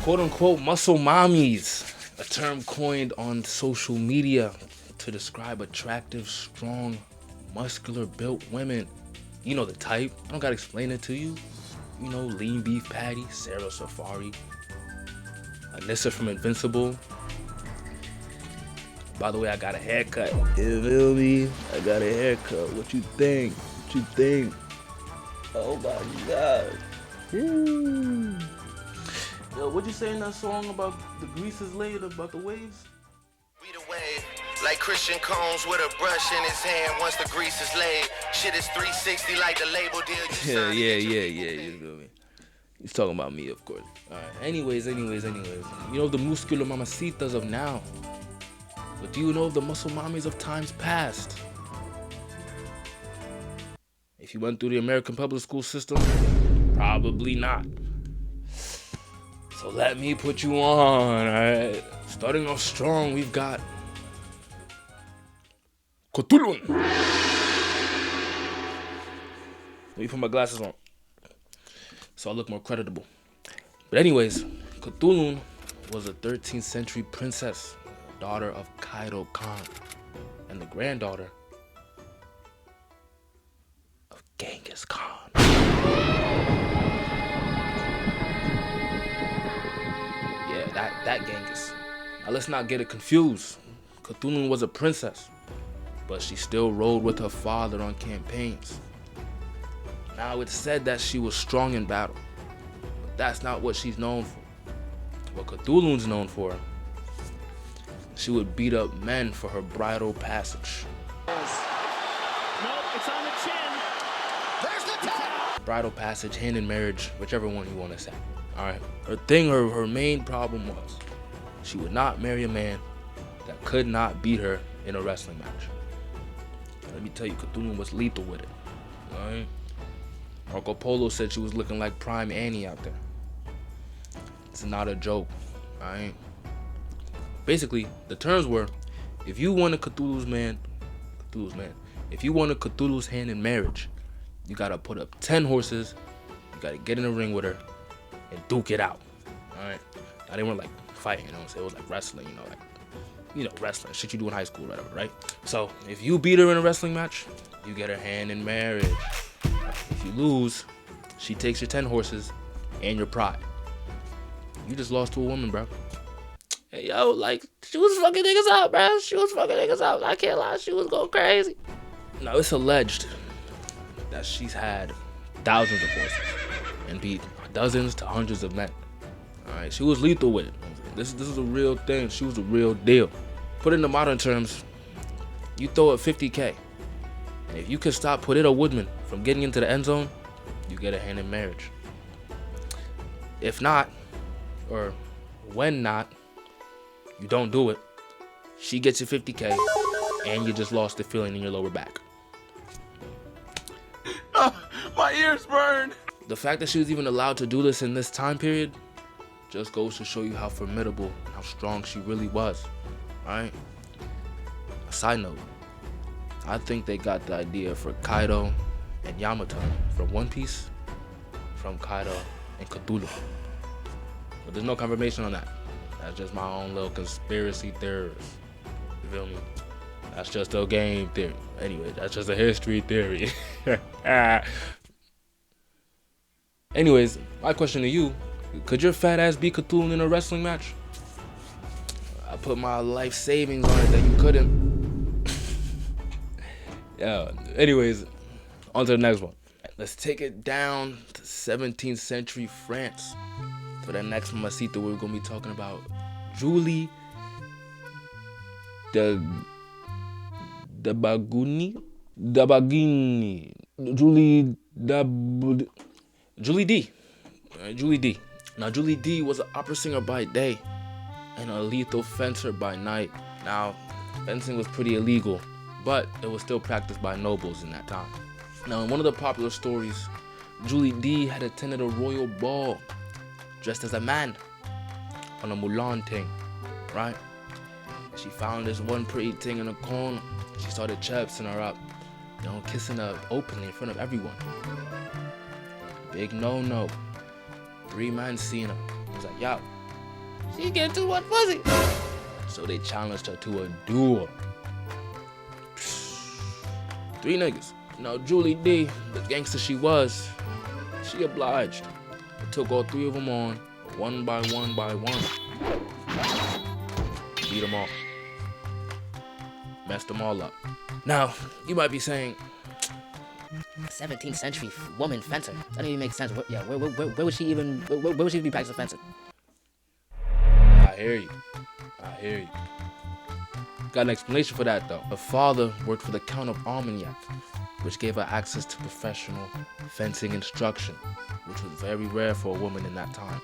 quote-unquote muscle mommies, a term coined on social media to describe attractive, strong, muscular-built women. You know the type. I don't gotta explain it to you. You know, lean beef patty, Sarah Safari, Anissa from Invincible. By the way, I got a haircut. You feel me? I got a haircut. What you think? What you think? Oh my god. Yo, what'd you say in that song about the grease is laid, about the waves? We the wave, like Christian Combs with a brush in his hand once the grease is laid. Shit is 360 like the label deal. Yeah, you feel me? He's talking about me, of course. Alright, anyways. You know the muscular mamacitas of now. But do you know the muscle mommies of times past? If you went through the American public school system, probably not. So let me put you on, alright? Starting off strong, we've got Cthulhu. Let me put my glasses on so I look more creditable. But anyways, Cthulhu was a 13th century princess, daughter of Kaido Khan, and the granddaughter of Genghis Khan. Yeah, that Genghis. Now let's not get it confused. Cthulhu was a princess, but she still rode with her father on campaigns. Now it's said that she was strong in battle, but that's not what she's known for. What Cthulhu's known for, she would beat up men for her bridal passage. No, it's on the chin. There's the tap. Bridal passage, hand in marriage, whichever one you want to say. Alright. Her main problem was she would not marry a man that could not beat her in a wrestling match. Let me tell you, Cthulhu was lethal with it. Alright. Marco Polo said she was looking like prime Annie out there. It's not a joke. Alright. Basically, the terms were, if you wanted Cthulhu's man, if you wanted Cthulhu's hand in marriage, you gotta put up 10 horses, you gotta get in the ring with her, and duke it out. Alright? Now they weren't like fighting, you know what I'm saying? It was like wrestling, wrestling, shit you do in high school, whatever, right? So, if you beat her in a wrestling match, you get her hand in marriage. If you lose, she takes your 10 horses and your pride. You just lost to a woman, bro. Hey, yo, like, she was fucking niggas out, bro. She was fucking niggas out. I can't lie, she was going crazy. Now, it's alleged that she's had thousands of horses and beat dozens to hundreds of men. Alright, she was lethal with it. This is a real thing. She was a real deal. Put it into modern terms, you throw it 50K. And if you can stop Pudita Woodman from getting into the end zone, you get a hand in marriage. If not, or when not, you don't do it, she gets you 50K, and you just lost the feeling in your lower back. My ears burn. The fact that she was even allowed to do this in this time period just goes to show you how formidable and how strong she really was. Alright? A side note, I think they got the idea for Kaido and Yamato from One Piece from Kaido and Cthulhu. But there's no confirmation on that. That's just my own little conspiracy theories. You feel me? That's just a game theory. Anyway, that's just a history theory. Anyways, my question to you, could your fat ass beat Cthulhu in a wrestling match? I put my life savings on it that you couldn't. Yeah, anyways, on to the next one. Let's take it down to 17th century France. For the next mamacita, we're going to be talking about Julie Dabagini. Julie D. Julie D. Now, Julie D was an opera singer by day and a lethal fencer by night. Now, fencing was pretty illegal, but it was still practiced by nobles in that time. Now, in one of the popular stories, Julie D had attended a royal ball dressed as a man on a Mulan thing, right? She found this one pretty thing in a corner. She started chirping her up, kissing her openly in front of everyone. Big no-no. 3 men seen her. He was like, yo, She get too much pussy. So they challenged her to a duel. 3 niggas. Now Julie D, the gangster she was, she obliged. It took all 3 of them on, one by one by one. Beat them all. Messed them all up. Now, you might be saying, 17th century woman fencer. That doesn't even make sense. Where would she even be practicing fencing? I hear you. Got an explanation for that though. Her father worked for the Count of Armagnac, which gave her access to professional fencing instruction, which was very rare for a woman in that time.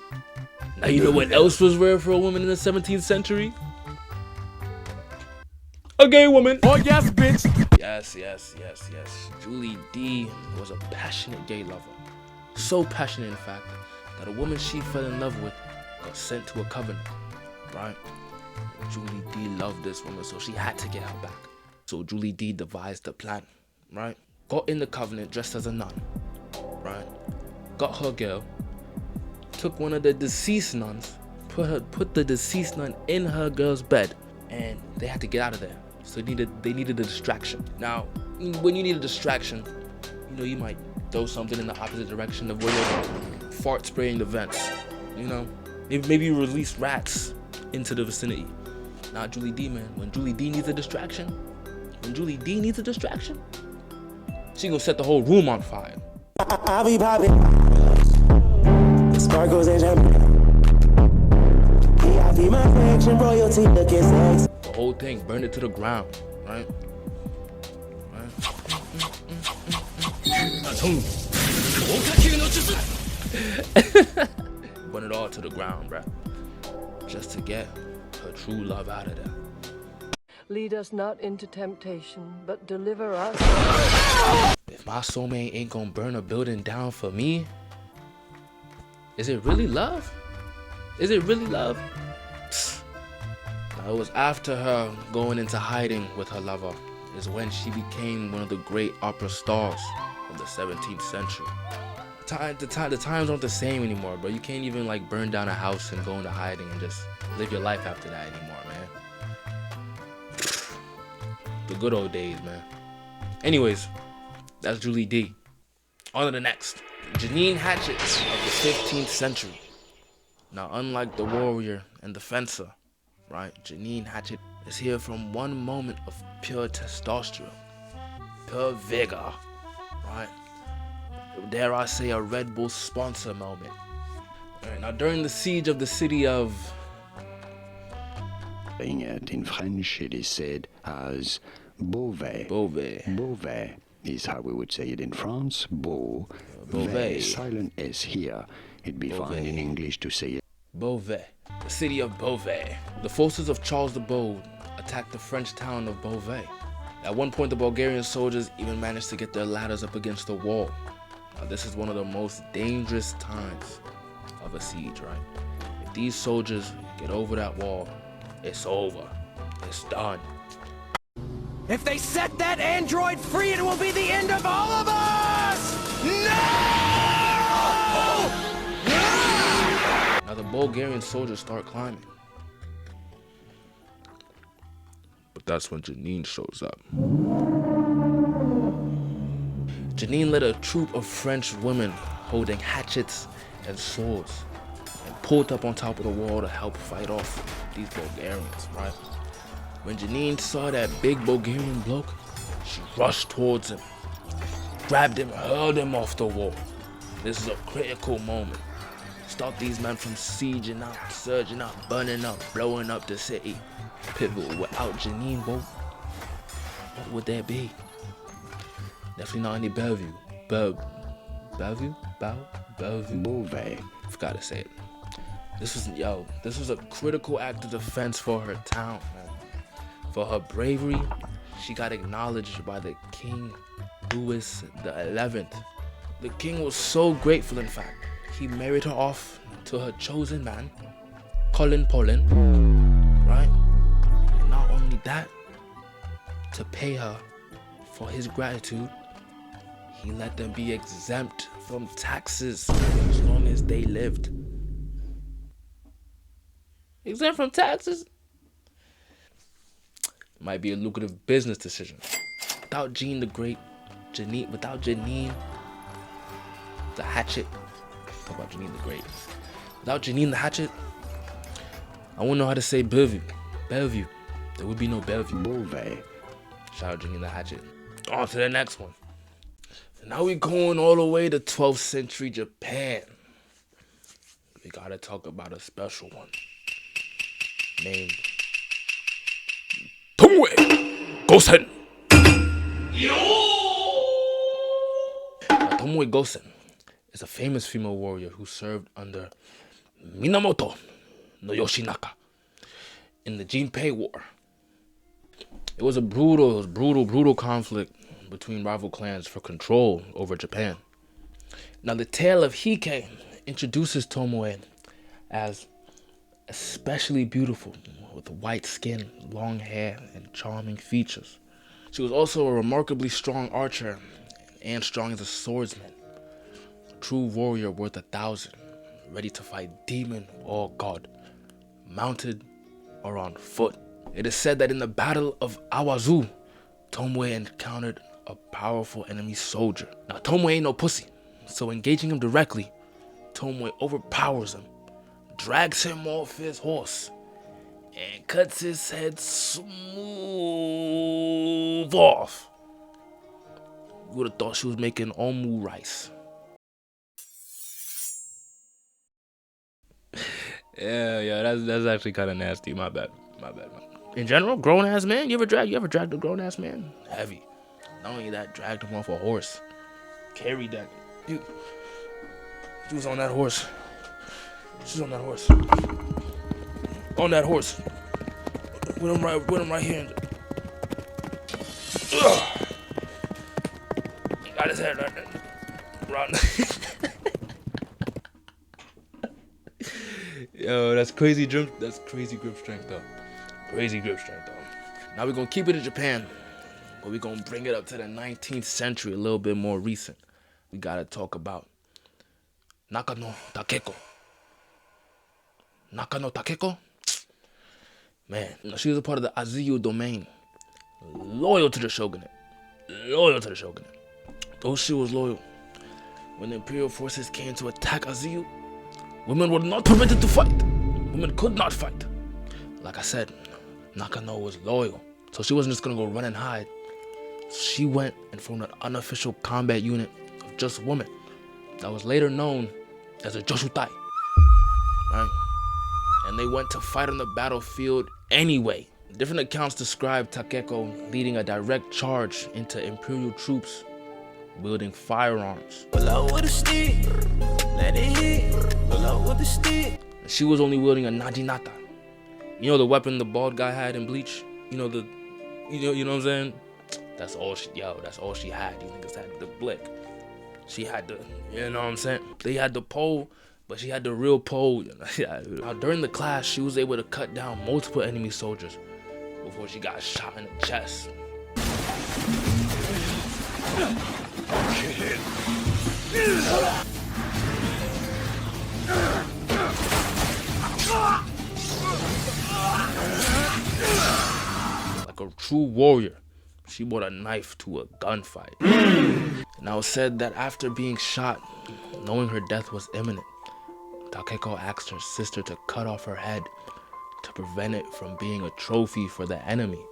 Now you know what else was rare for a woman in the 17th century? A gay woman. Oh yes, bitch. Yes. Julie D was a passionate gay lover. So passionate, in fact, that a woman she fell in love with got sent to a covenant, right? And Julie D loved this woman, so she had to get her back. So Julie D devised a plan, right? Got in the covenant dressed as a nun, right? Got her girl, took one of the deceased nuns, put the deceased nun in her girl's bed, and they had to get out of there. So they needed a distraction. Now, when you need a distraction, you know, you might throw something in the opposite direction of where you're fart spraying the vents. You know, maybe you release rats into the vicinity. Now, Julie D, man, when Julie D needs a distraction, she gonna set the whole room on fire. I'll be popping sparkles and champagne. VIP my fraction, royalty looking sexy. The whole thing, burn it to the ground, right? Burn it all to the ground, bruh. Just to get her true love out of there. Lead us not into temptation, but deliver us. If my soulmate ain't gonna burn a building down for me, is it really love? Is it really love? Now, it was after her going into hiding with her lover is when she became one of the great opera stars of the 17th century. The times aren't the same anymore, bro. You can't even like burn down a house and go into hiding and just live your life after that anymore, man. The good old days, man. Anyways, that's Julie D. On to the next. Janine Hatchet of the 15th century. Now, unlike the warrior and the fencer, right, Janine Hatchet is here from one moment of pure testosterone, pure vigor, right? Dare I say a Red Bull sponsor moment. Right, now, during the siege of the city of... In French, it is said as Beauvais. Beauvais is how we would say it in France. Beauvais. Silent S here. It'd be fine in English to say it. Beauvais, the city of Beauvais. The forces of Charles the Bold attacked the French town of Beauvais. At one point, the Bulgarian soldiers even managed to get their ladders up against the wall. Now, this is one of the most dangerous times of a siege, right? If these soldiers get over that wall, it's over. It's done. If they set that android free, it will be the end of all of us! No! Now the Bulgarian soldiers start climbing. But that's when Janine shows up. Janine led a troop of French women holding hatchets and swords and pulled up on top of the wall to help fight off these Bulgarians, right? When Janine saw that big Bulgarian bloke, she rushed towards him, grabbed him, hurled him off the wall. This is a critical moment. Stop these men from sieging out, surging out, burning up, blowing up the city. Pivotal. Without Janine, what would there be? Definitely not any Bellevue. Bellevue? Beauvais. Forgot to say it. This was a critical act of defense for her town, man. For her bravery, she got acknowledged by the King Louis XI. The king was so grateful, in fact, he married her off to her chosen man, Colin Pollin, right? And not only that, to pay her for his gratitude, he let them be exempt from taxes as long as they lived. exempt from taxes. Might be a lucrative business decision. Without Janine the Hatchet. Talk about Janine the Great. Without Janine the Hatchet, I wouldn't know how to say Bellevue. Bellevue. There would be no Bellevue. Beauvais. Shout out Janine the Hatchet. On to the next one. Now we going all the way to 12th century Japan. We gotta talk about a special one named Tomoe Gosen. Tomoe Gosen is a famous female warrior who served under Minamoto no Yoshinaka in the Jinpei War. It was a brutal conflict between rival clans for control over Japan. Now the tale of Hike introduces Tomoe as especially beautiful with white skin, long hair, and charming features. She was also a remarkably strong archer and strong as a swordsman. A true warrior worth 1,000, ready to fight demon or god, mounted or on foot. It is said that in the Battle of Awazu, Tomoe encountered a powerful enemy soldier. Now Tomoe ain't no pussy, so engaging him directly, Tomoe overpowers him, drags him off his horse, and cuts his head smooth off. You would have thought she was making omu rice. Yeah, that's actually kind of nasty. My bad. In general, grown ass man, you ever dragged a grown ass man? Heavy. Not only that, dragged him off a horse, carried that. She was on that horse. She's on that horse. On that horse. With him right here. Got his head right there. Yo, that's crazy grip strength though. Now we're gonna keep it in Japan, but we're gonna bring it up to the 19th century, a little bit more recent. We gotta talk about Nakano Takeko. Man, she was a part of the Azuyu domain, loyal to the shogunate. Though she was loyal, when the imperial forces came to attack Azuyu, women were not permitted to fight. Women could not fight. Like I said, Nakano was loyal, so she wasn't just gonna go run and hide. She went and formed an unofficial combat unit of just women that was later known as a Joshutai. Right? And they went to fight on the battlefield anyway. Different accounts describe Takeko leading a direct charge into imperial troops wielding firearms. She was only wielding a naginata. You know the weapon the bald guy had in Bleach? You know what I'm saying? That's all she had. These niggas had the blick. She had the, you know what I'm saying? They had the pole, but she had the real pole. Now, during the clash, she was able to cut down multiple enemy soldiers before she got shot in the chest. Like a true warrior, she brought a knife to a gunfight. Now it's said that after being shot, knowing her death was imminent, Takeko asked her sister to cut off her head to prevent it from being a trophy for the enemy.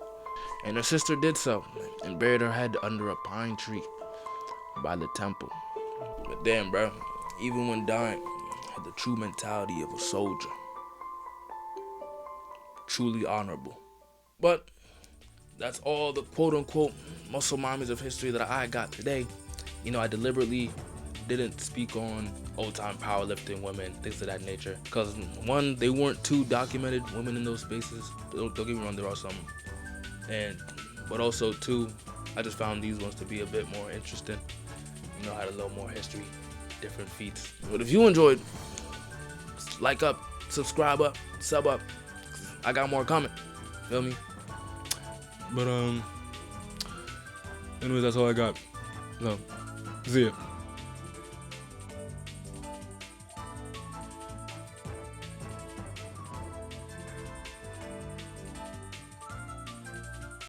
And her sister did so and buried her head under a pine tree by the temple. But damn, bro, even when dying, had the true mentality of a soldier. Truly honorable. But that's all the quote-unquote muscle mommies of history that I got today. You know, I deliberately didn't speak on old-time powerlifting women, things of that nature, because one, they weren't too documented, women in those spaces. Don't get me wrong, there are some, but also two, I just found these ones to be a bit more interesting. You know, had a little more history, different feats. But if you enjoyed, like up, subscribe up, sub up. I got more coming. Feel me? But anyways, that's all I got. So, see ya.